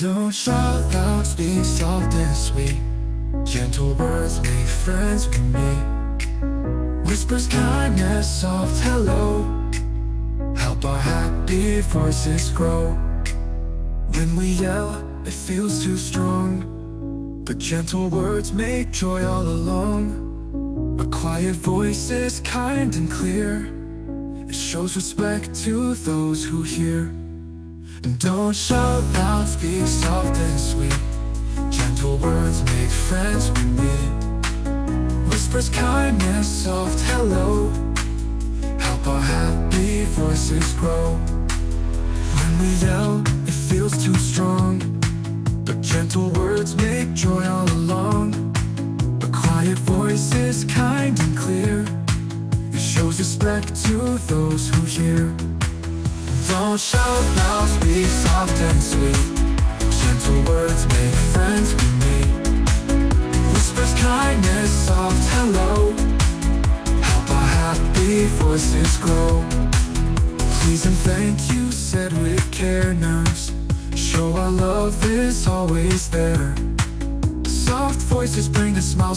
Don't shout loud, speak soft and sweet. Gentle words make friends with me. Whispers kindness, soft hello, help our happy voices grow. When we yell, it feels too strong, but gentle words make joy all along. A quiet voice is kind and clear. It shows respect to those who hear. And don't shout loud, speak soft and sweet. Gentle words make friends with me. Whispers kindness, soft hello, help our happy voices grow. When we yell, it feels too strong, but gentle words make joy all along. A quiet voice is kind and clear. It shows respect to those who hear. Don't shout loud, speak soft and sweet. Gentle words make friends with me. Whispers kindness, soft hello, help our happy voices grow. Please and thank you said with care, nurse. Show our love is always there. Soft voices bring a smile.